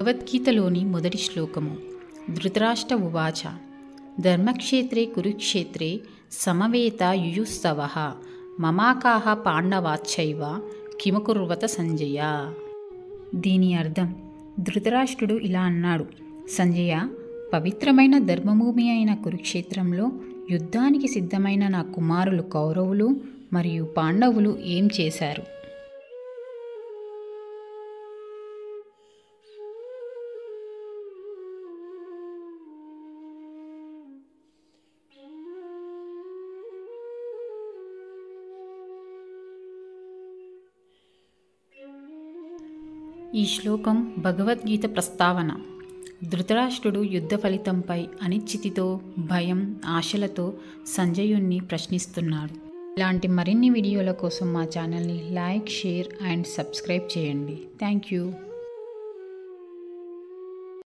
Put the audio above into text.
భగవద్గీతలోని మొదటి శ్లోకము. ధృతరాష్ట్ర ఉవాచ ధర్మక్షేత్రే కురుక్షేత్రే సమవేత యుయుస్తవః మమాకాః పాండవాశ్చైవ కిమకుర్వత సంజయ. దీని అర్థం, ధృతరాష్ట్రుడు ఇలా అన్నాడు: సంజయ, పవిత్రమైన ధర్మభూమి అయిన కురుక్షేత్రంలో యుద్ధానికి సిద్ధమైన నా కుమారులు కౌరవులు మరియు పాండవులు ఏం చేశారు? ఈ శ్లోకం భగవద్గీత ప్రస్తావన. ధృతరాష్ట్రుడు యుద్ధ ఫలితంపై అనిశ్చితితో, భయం, ఆశలతో సంజయుణ్ణి ప్రశ్నిస్తున్నాడు. ఇలాంటి మరిన్ని వీడియోల కోసం మా ఛానల్ని లైక్, షేర్ అండ్ సబ్స్క్రైబ్ చేయండి. Thank you.